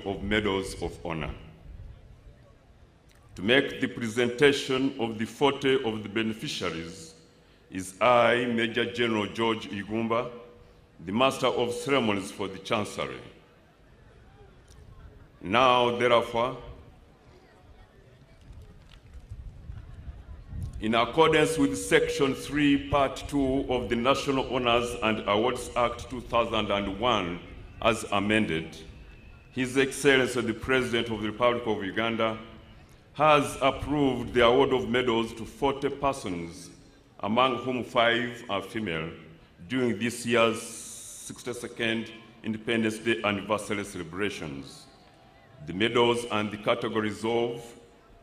of medals of honor. To make the presentation of the 40 of the beneficiaries is I, Major General George Igumba, the Master of Ceremonies for the Chancery. Now, therefore, in accordance with Section 3, Part 2 of the National Honors and Awards Act 2001, as amended, His Excellency the President of the Republic of Uganda has approved the award of medals to 40 persons, among whom 5 are female, during this year's 62nd Independence Day anniversary celebrations. The medals and the categories of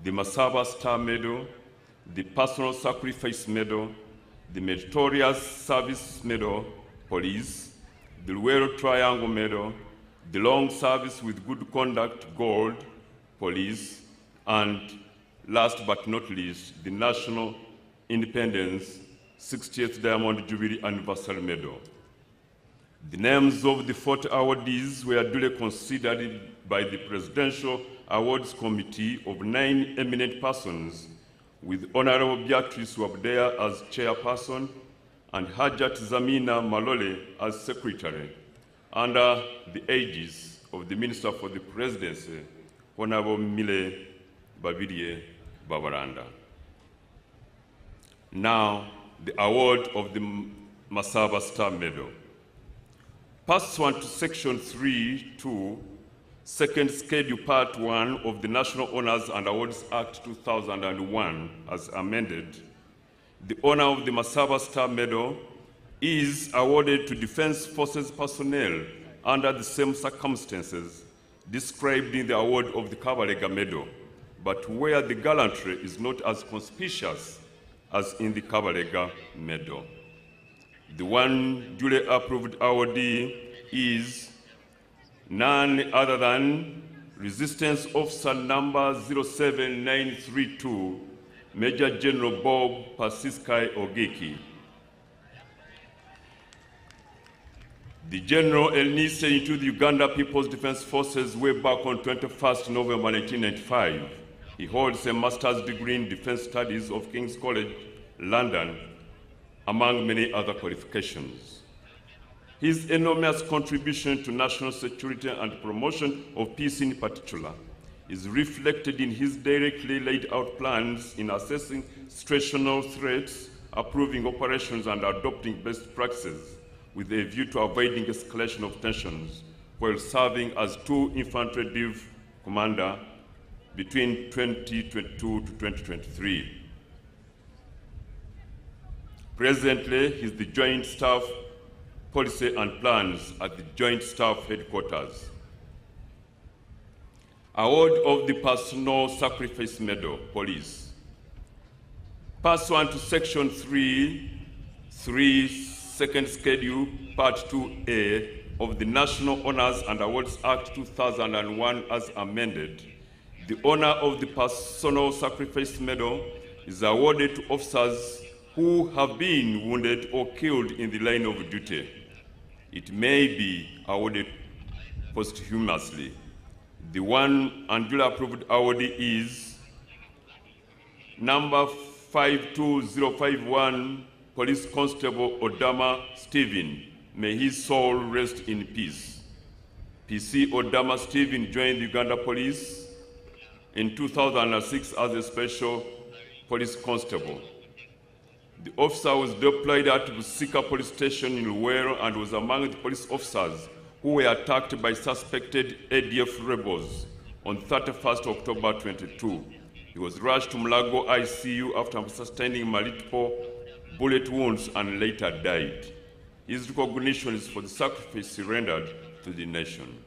the Masaba Star Medal, the Personal Sacrifice Medal, the Meritorious Service Medal, Police, the Luweero Triangle Medal, the Long Service with Good Conduct Gold, Police, and last but not least, the National Independence 60th Diamond Jubilee Anniversary Medal. The names of the 40 awardees were duly considered by the Presidential Awards Committee of 9 eminent persons, with Honorable Beatrice Wabdea as chairperson and Hajat Zamina Malole as secretary, under the aegis of the Minister for the Presidency, Honorable Mile Babirie Babaranda. Now, the award of the Masaba Star Medal. Pursuant to Section 3(2), Second Schedule Part 1 of the National Honors and Awards Act 2001, as amended, the honor of the Masaba Star Medal is awarded to Defense Forces personnel under the same circumstances described in the award of the Kabalega Medal, but where the gallantry is not as conspicuous as in the Kabalega Medal. The one duly approved awardee is none other than Resistance Officer number 07932, Major General Bob Pasiskai Ogeki. The General enlisted into the Uganda People's Defense Forces way back on 21st November 1995. He holds a master's degree in defense studies of King's College, London, among many other qualifications. His enormous contribution to national security and promotion of peace in particular is reflected in his directly laid out plans in assessing situational threats, approving operations, and adopting best practices with a view to avoiding escalation of tensions while serving as 2 infantry div commander between 2022 to 2023. Presently, he is the Joint Staff Policy and Plans at the Joint Staff Headquarters. Award of the Personal Sacrifice Medal, Police. Pursuant to Section 3(3), Second Schedule, Part 2A of the National Honors and Awards Act 2001 as amended, the honor of the Personal Sacrifice Medal is awarded to officers who have been wounded or killed in the line of duty. It may be awarded posthumously. The one and duly approved awardee is number 52051, Police Constable Odama Stephen. May his soul rest in peace. PC Odama Stephen joined the Uganda Police in 2006 as a special police constable. The officer was deployed at Busika Police Station in Luweero and was among the police officers who were attacked by suspected ADF rebels on 31st October 22. He was rushed to Mulago ICU after sustaining multiple bullet wounds and later died. His recognition is for the sacrifice he rendered to the nation.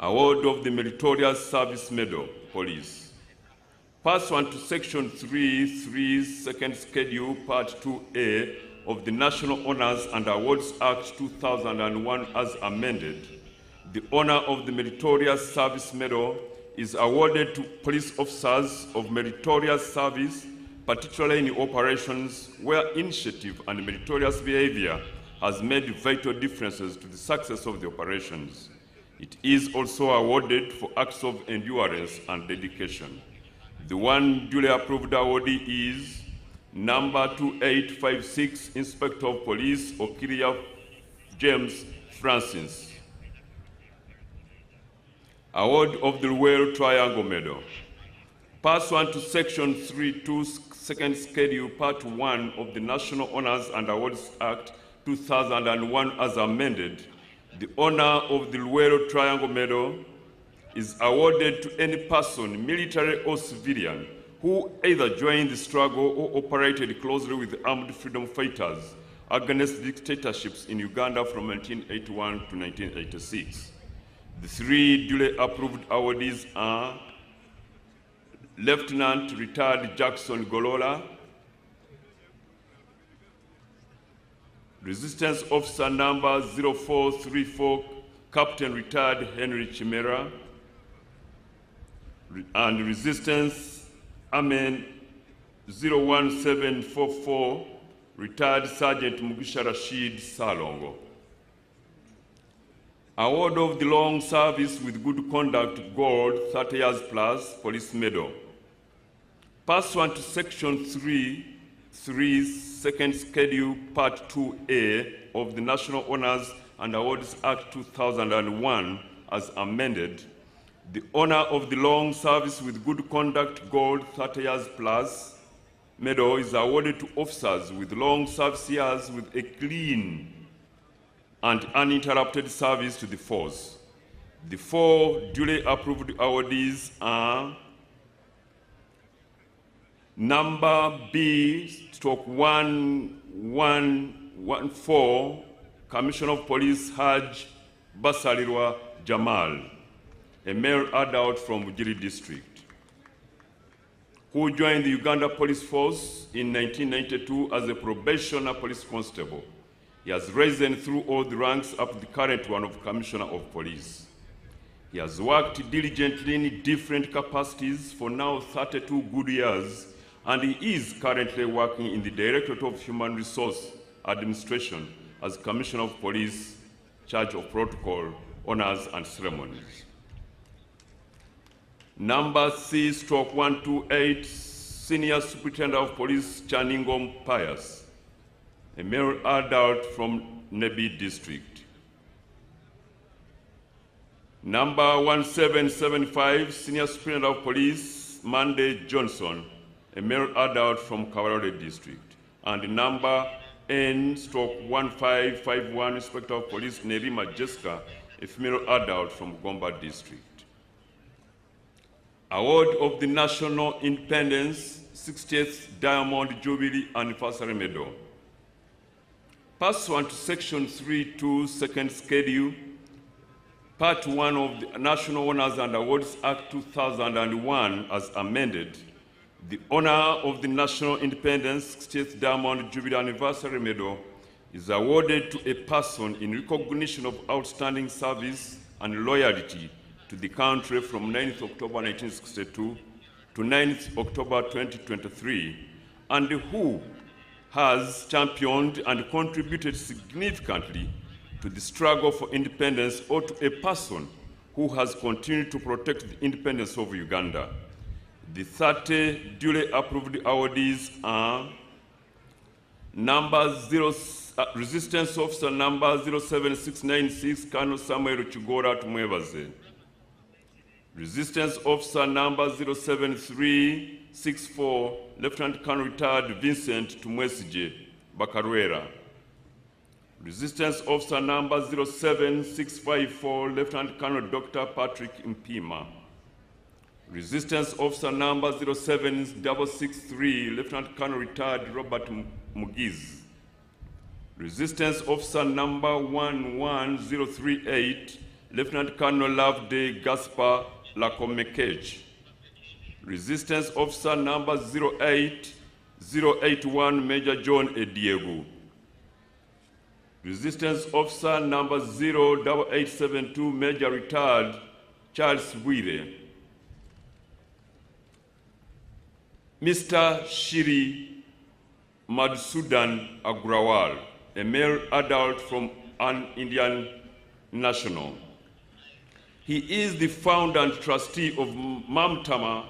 Award of the Meritorious Service Medal, Police. Pursuant to Section 3(3), Second Schedule, Part 2A of the National Honors and Awards Act 2001 as amended, the honor of the Meritorious Service Medal is awarded to police officers of meritorious service, particularly in operations where initiative and meritorious behavior has made vital differences to the success of the operations. It is also awarded for acts of endurance and dedication. The one duly approved awardee is number 2856, Inspector of Police Okiria James Francis. Award of the Luweero Triangle Medal. Pursuant to Section 3.2, Second Schedule, Part 1 of the National Honors and Awards Act 2001 as amended, the honor of the Luweero Triangle Medal is awarded to any person, military or civilian, who either joined the struggle or operated closely with armed freedom fighters against dictatorships in Uganda from 1981 to 1986. The three duly approved awardees are Lieutenant Retired Jackson Golola, Resistance Officer number 0434, Captain Retired Henry Chimera, and Resistance Amen 01744, Retired Sergeant Mugisha Rashid Salongo. Award of the Long Service with Good Conduct Gold 30 years plus Police Medal. Pursuant to Section 3, Second Schedule, Part 2A of the National Honors and Awards Act 2001 as amended, the honor of the Long Service with Good Conduct Gold 30 years plus medal is awarded to officers with long service years with a clean and uninterrupted service to the force. The four duly approved awardees are number B/1114, Commissioner of Police Haj Basalirwa Jamal, a male adult from Jubilee District, who joined the Uganda Police Force in 1992 as a probationer police constable. He has risen through all the ranks up to the current one of Commissioner of Police. He has worked diligently in different capacities for now 32 good years, and he is currently working in the Directorate of Human Resource Administration as Commissioner of Police, Charge of Protocol, Honors and Ceremonies. Number C/128, Senior Superintendent of Police Chaningom Pius, a male adult from Nebi District. Number 1775, Senior Superintendent of Police Monday Johnson, a male adult from Kawarole District. And number N/1551, Inspector of Police Nerima Jessica, a female adult from Gomba District. Award of the National Independence 60th Diamond Jubilee Anniversary Medal. Pursuant to Section 3.2, Second Schedule, Part 1 of the National Honors and Awards Act 2001 as amended, the honor of the National Independence 60th Diamond Jubilee Anniversary Medal is awarded to a person in recognition of outstanding service and loyalty to the country from 9th October 1962 to 9th October 2023, and who has championed and contributed significantly to the struggle for independence, or to a person who has continued to protect the independence of Uganda. The 30 duly approved awardees are Resistance Officer number 07696, Colonel Samuel Chigora Tumwebaze. Resistance Officer number 07364, Lieutenant Colonel Retired Vincent Tumwesije Bakarwera. Resistance Officer number 07654, Lieutenant Colonel Dr. Patrick Mpima. Resistance Officer number 07663, Lieutenant Colonel Retired Robert Mugiz. Resistance Officer number 11038, Lieutenant Colonel Loveday Gaspar Lakomekech. Resistance Officer number 08081, Major John Ediegu. Resistance Officer number 08872, Major Retired Charles Wire. Mr. Shiri Madhusudan Agrawal, a male adult from an Indian national. He is the founder and trustee of Mamtama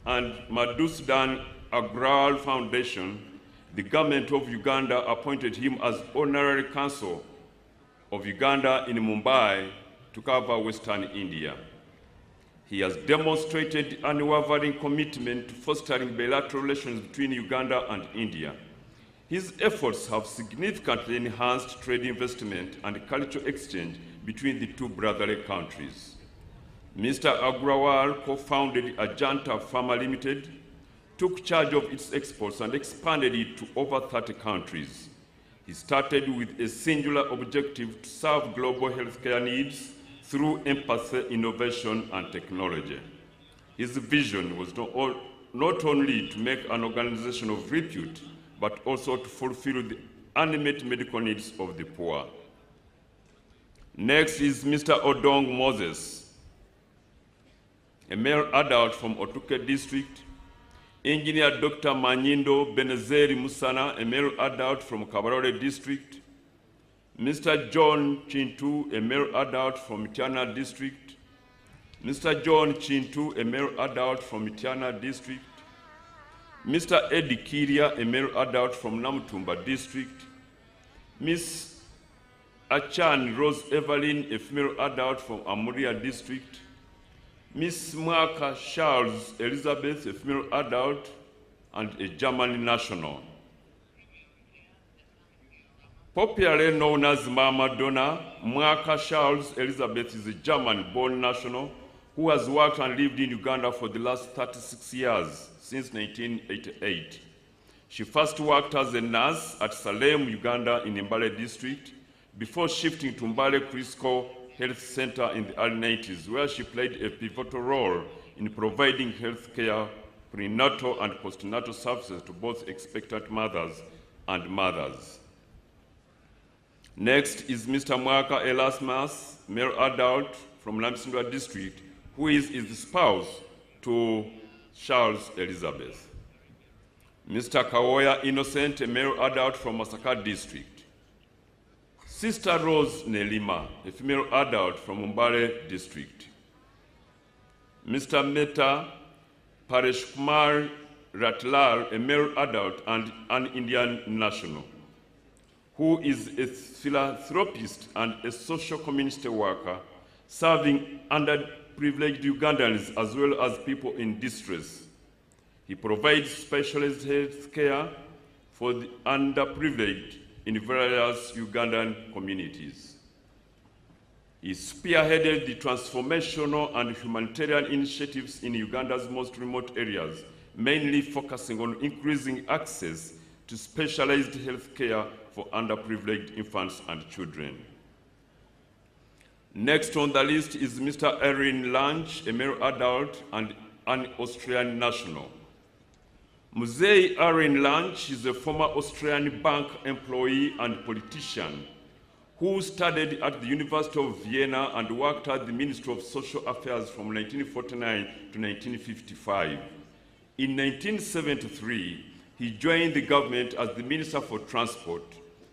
and Madhusudan Agrawal Foundation. The government of Uganda appointed him as Honorary Consul of Uganda in Mumbai to cover Western India. He has demonstrated an unwavering commitment to fostering bilateral relations between Uganda and India. His efforts have significantly enhanced trade investment and cultural exchange between the two brotherly countries. Mr. Agrawal co-founded Ajanta Pharma Limited, took charge of its exports and expanded it to over 30 countries. He started with a singular objective to serve global healthcare needs through empathy, innovation, and technology. His vision was not only to make an organization of repute, but also to fulfill the unmet medical needs of the poor. Next is Mr. Odong Moses, a male adult from Otuke district. Engineer Dr. Manyindo Benezeri Musana, a male adult from Kabarore district. Mr. John Chintu, a male adult from Mityana district. Mr. John Chintu, a male adult from Mityana district. Mr. Eddie Kiria, a male adult from Namutumba district. Miss Achan Rose Evelyn, a female adult from Amuria district. Miss Mwaka Charles Elizabeth, a female adult and a German national. Popularly known as Mama Donna, Mwaka Charles Elizabeth is a German-born national who has worked and lived in Uganda for the last 36 years, since 1988. She first worked as a nurse at Salem, Uganda in Mbale district, before shifting to Mbale Crisco Health Center in the early 90s, where she played a pivotal role in providing health care, prenatal and postnatal services to both expectant mothers and mothers. Next is Mr. Mwaka Erasmus, male adult from Lamsindwa district, who is the spouse to Charles Elizabeth. Mr. Kawoya Innocent, a male adult from Masaka district. Sister Rose Nelima, a female adult from Mbale district. Mr. Mehta Paresh Kumar Ratlar, a male adult and an Indian national, who is a philanthropist and a social community worker, serving underprivileged Ugandans as well as people in distress. He provides specialized health care for the underprivileged in various Ugandan communities. He spearheaded the transformational and humanitarian initiatives in Uganda's most remote areas, mainly focusing on increasing access to specialized health care for underprivileged infants and children. Next on the list is Mr. Erin Lange, a male adult and an Austrian national. Mzee Erin Lange is a former Austrian bank employee and politician who studied at the University of Vienna and worked at the Ministry of Social Affairs from 1949 to 1955. In 1973, he joined the government as the Minister for Transport.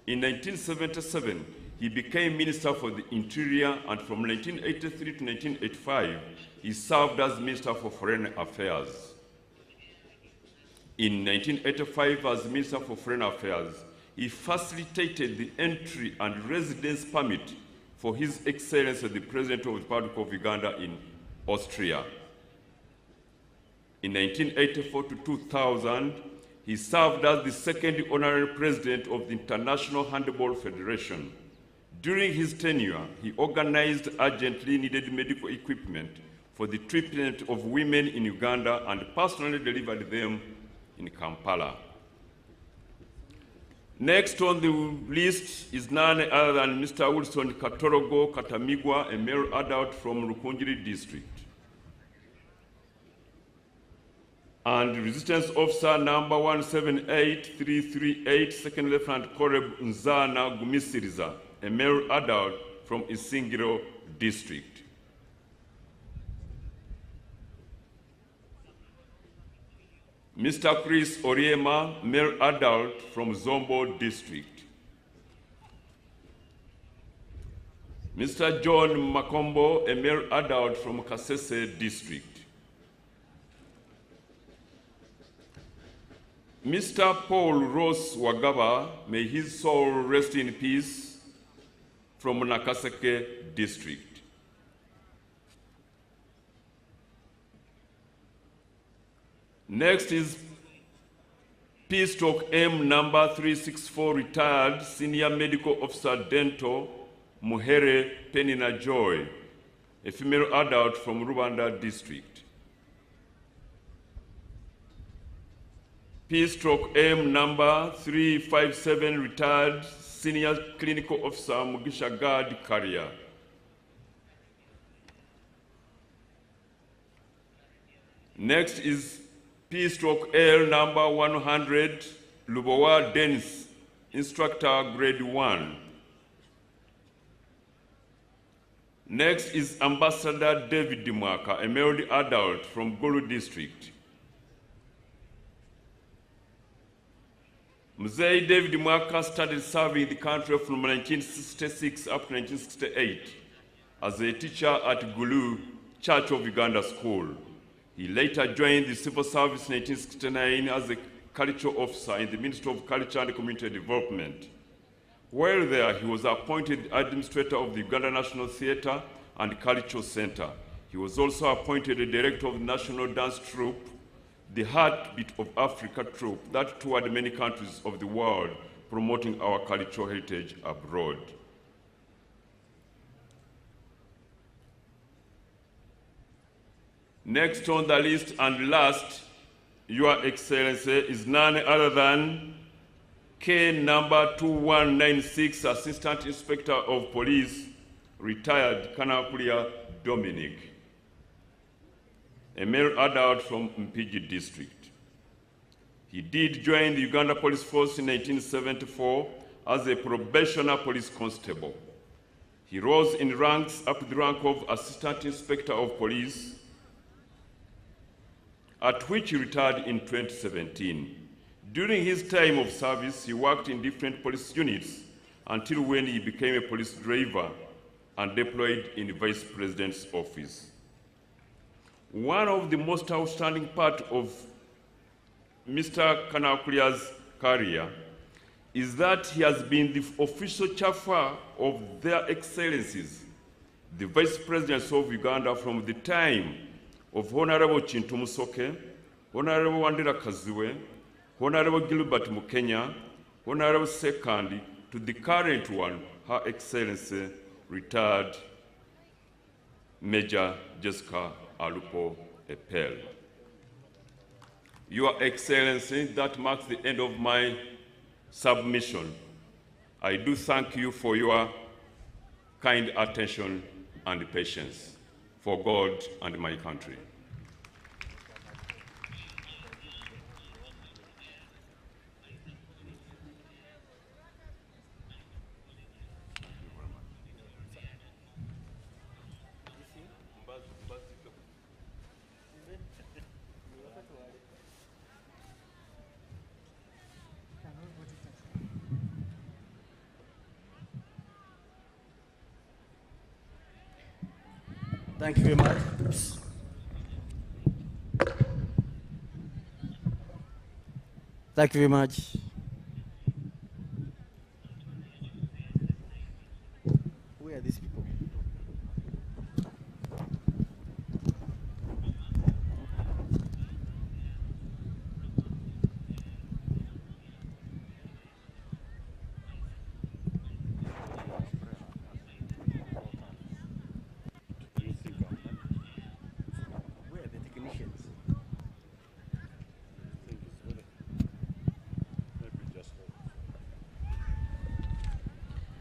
In 1977, he became Minister for the Interior, and from 1983 to 1985, he served as Minister for Foreign Affairs. In 1985, as Minister for Foreign Affairs, he facilitated the entry and residence permit for His Excellency the President of the Republic of Uganda in Austria. In 1984 to 2000, he served as the second honorary president of the International Handball Federation. During his tenure, he organized urgently needed medical equipment for the treatment of women in Uganda and personally delivered them in Kampala. Next on the list is none other than Mr. Wilson Katorogo Katamigwa, a male adult from Rukunjiri district. And Resistance Officer number 178338, Second Lieutenant Koreb Nzana Gumisiriza, a male adult from Isingiro district. Mr. Chris Oriema, male adult from Zombo district. Mr. John Makombo, a male adult from Kasese district. Mr. Paul Ross Wagaba, may his soul rest in peace, from Nakaseke district. Next is P/M number 364, retired Senior Medical Officer Dental Muhere Penina Joy, a female adult from Rwanda district. P/M number 357, retired Senior Clinical Officer Mugisha Gad Karia. Next is P/L number 100, Lubowa Dennis, Instructor Grade 1. Next is Ambassador David Dimwaka, a male adult from Gulu district. Mzee David Dimwaka started serving the country from 1966 up to 1968 as a teacher at Gulu Church of Uganda School. He later joined the civil service in 1969 as a cultural officer in the Ministry of Culture and Community Development. While there, he was appointed administrator of the Uganda National Theatre and Cultural Center. He was also appointed a director of the National Dance Troupe, the Heartbeat of Africa troupe that toured many countries of the world, promoting our cultural heritage abroad. Next on the list and last, Your Excellency, is none other than K number 2196, Assistant Inspector of Police, retired Kanakulia Dominic, a male adult from Mpigi district. He did join the Uganda Police Force in 1974 as a probationer police constable. He rose in ranks up to the rank of Assistant Inspector of Police, at which he retired in 2017. During his time of service, he worked in different police units until when he became a police driver and deployed in the Vice President's office. One of the most outstanding parts of Mr. Kanakulia's career is that he has been the official chauffeur of their excellencies, the Vice Presidents of Uganda, from the time of Honorable Chintu Musoke, Honorable Wandera Kaziwe, Honorable Gilbert Mukenya, Honorable Sekandi, to the current one, Her Excellency, retired Major Jessica Alupo Epel. Your Excellency, that marks the end of my submission. I do thank you for your kind attention and patience for God and my country. Thank you very much. Thank you very much. Where are these people?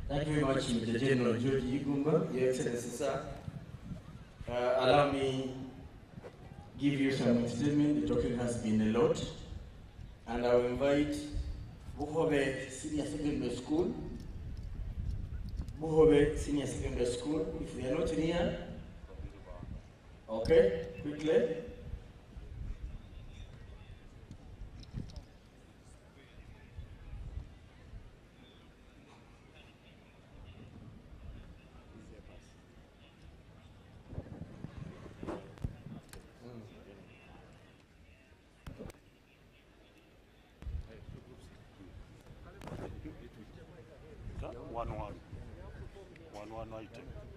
Thank you very much, Mr. General George Igumba, Your Excellency, sir. Allow me give you some statement. The talking has been a lot. And I will invite Buhobe Senior Secondary School. Buhobe Senior Secondary School. If they are not near, okay, quickly. 1-1 item.